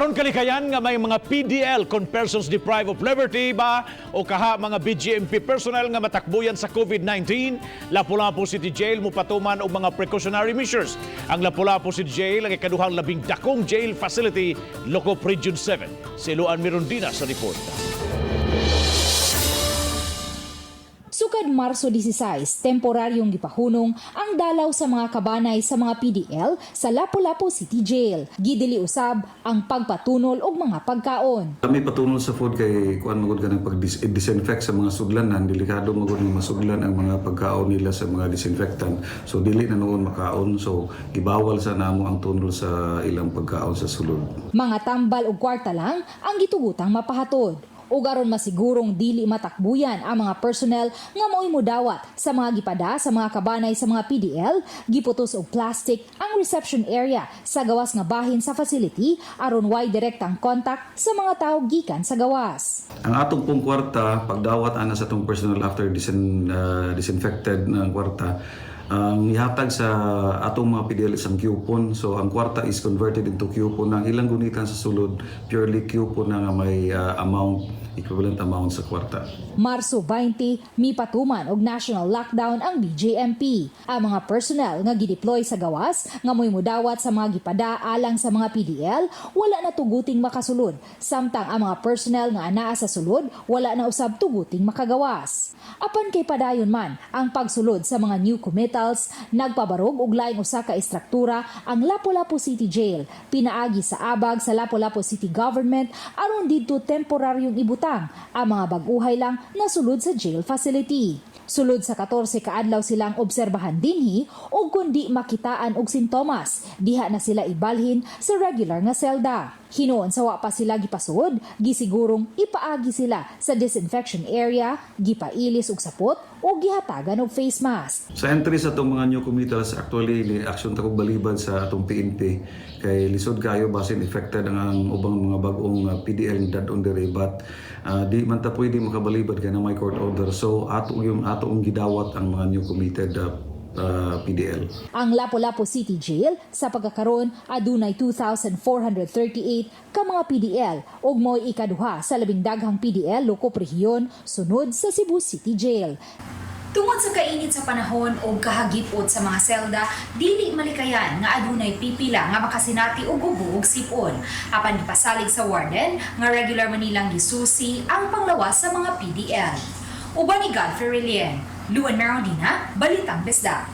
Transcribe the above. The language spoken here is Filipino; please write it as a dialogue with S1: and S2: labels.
S1: Aron kalikayan nga may mga PDL kon persons deprived of liberty ba o kaha mga BGMP personnel nga matakbuyan sa COVID-19, Lapu-Lapu City Jail mo patuman og mga precautionary measures. Ang Lapu-Lapu City Jail ang ikaduhang labing dakong jail facility Locop Region 7. Si Luan Mirondina sa report.
S2: Sukad Marso 16, temporaryong gipahunong ang dalaw sa mga kabanay sa mga PDL sa Lapu-Lapu City Jail. Gidili usab ang pagpatunol og mga pagkaon.
S3: Kami patunol sa food kay kuan magud kanang pag-disinfect sa mga suglanan, delikado magud nga masuglan ang mga pagkaon nila sa mga disinfectant. So dili na noon makaon, so gibawal sa namo ang tunol sa ilang pagkaon sa sulod.
S2: Mga tambal og kwarta lang ang gitugutang mapahatod. O garon masigurong dili matakbuyan ang mga personnel nga mo'y mudawat sa mga gipada sa mga kabanay sa mga PDL, giputos og plastic ang reception area sa gawas nga bahin sa facility aron way direktang contact sa mga tao gikan sa gawas.
S3: Ang atong pong kwarta, pagdawat ana sa atong personnel after disinfected na kwarta, ang ihatag sa atong mga PDL isang coupon. So ang kwarta is converted into coupon. Ang ilang gunitan sa sulod, purely coupon na nga may equivalent amount sa kwarta.
S2: Marso 20, mipatuman og national lockdown ang BJMP. Ang mga personnel nga gideploy sa gawas nga mo'y mudawat sa mga gipada alang sa mga PDL wala na tuguting makasulod. Samtang ang mga personnel nga anaa sa sulod wala na usab tuguting makagawas. Apan kay padayon man ang pagsulod sa mga new committals, nagpabarog og laing usa ka istruktura ang Lapu-Lapu City Jail, pinaagi sa abag sa Lapu-Lapu City Government aron didto temporaryong ibutan ang mga baguhay lang na sulod sa jail facility. Sulod sa 14 kaadlaw silang obserbahan dinhi o kundi makitaan og sintomas, diha na sila ibalhin sa regular nga selda. Hinoon sa wa pa sila gipasud, gisigurong ipaagi sila sa disinfection area, gipailis og sapot o gihatagan og face mask.
S3: Sa entry sa itong mga new committals, actually, ni action takog balibad sa atong PNP kay lisod kayo basin affected ang ubang mga bagong PDL dead on the way, but di man ta pwede makabalibad kay na may court order. So atong gidawat ang mga new committed PDL.
S2: Ang Lapu-Lapu City Jail sa pagkakaroon adunay 2,438 ka mga PDL ug mo'y ikaduha sa labing daghang PDL Locop Region sunod sa Cebu City Jail. Tungod sa kainit sa panahon o kahagipot sa mga selda, dili malikayan nga adunay pipila nga makasinati og gubo ug sipon. Apan gipasalig sa warden nga regular man nilang gisusi ang panglawas sa mga PDL. Uban ni Godfrey Relien, Luan Mirondina, Balitang Besda.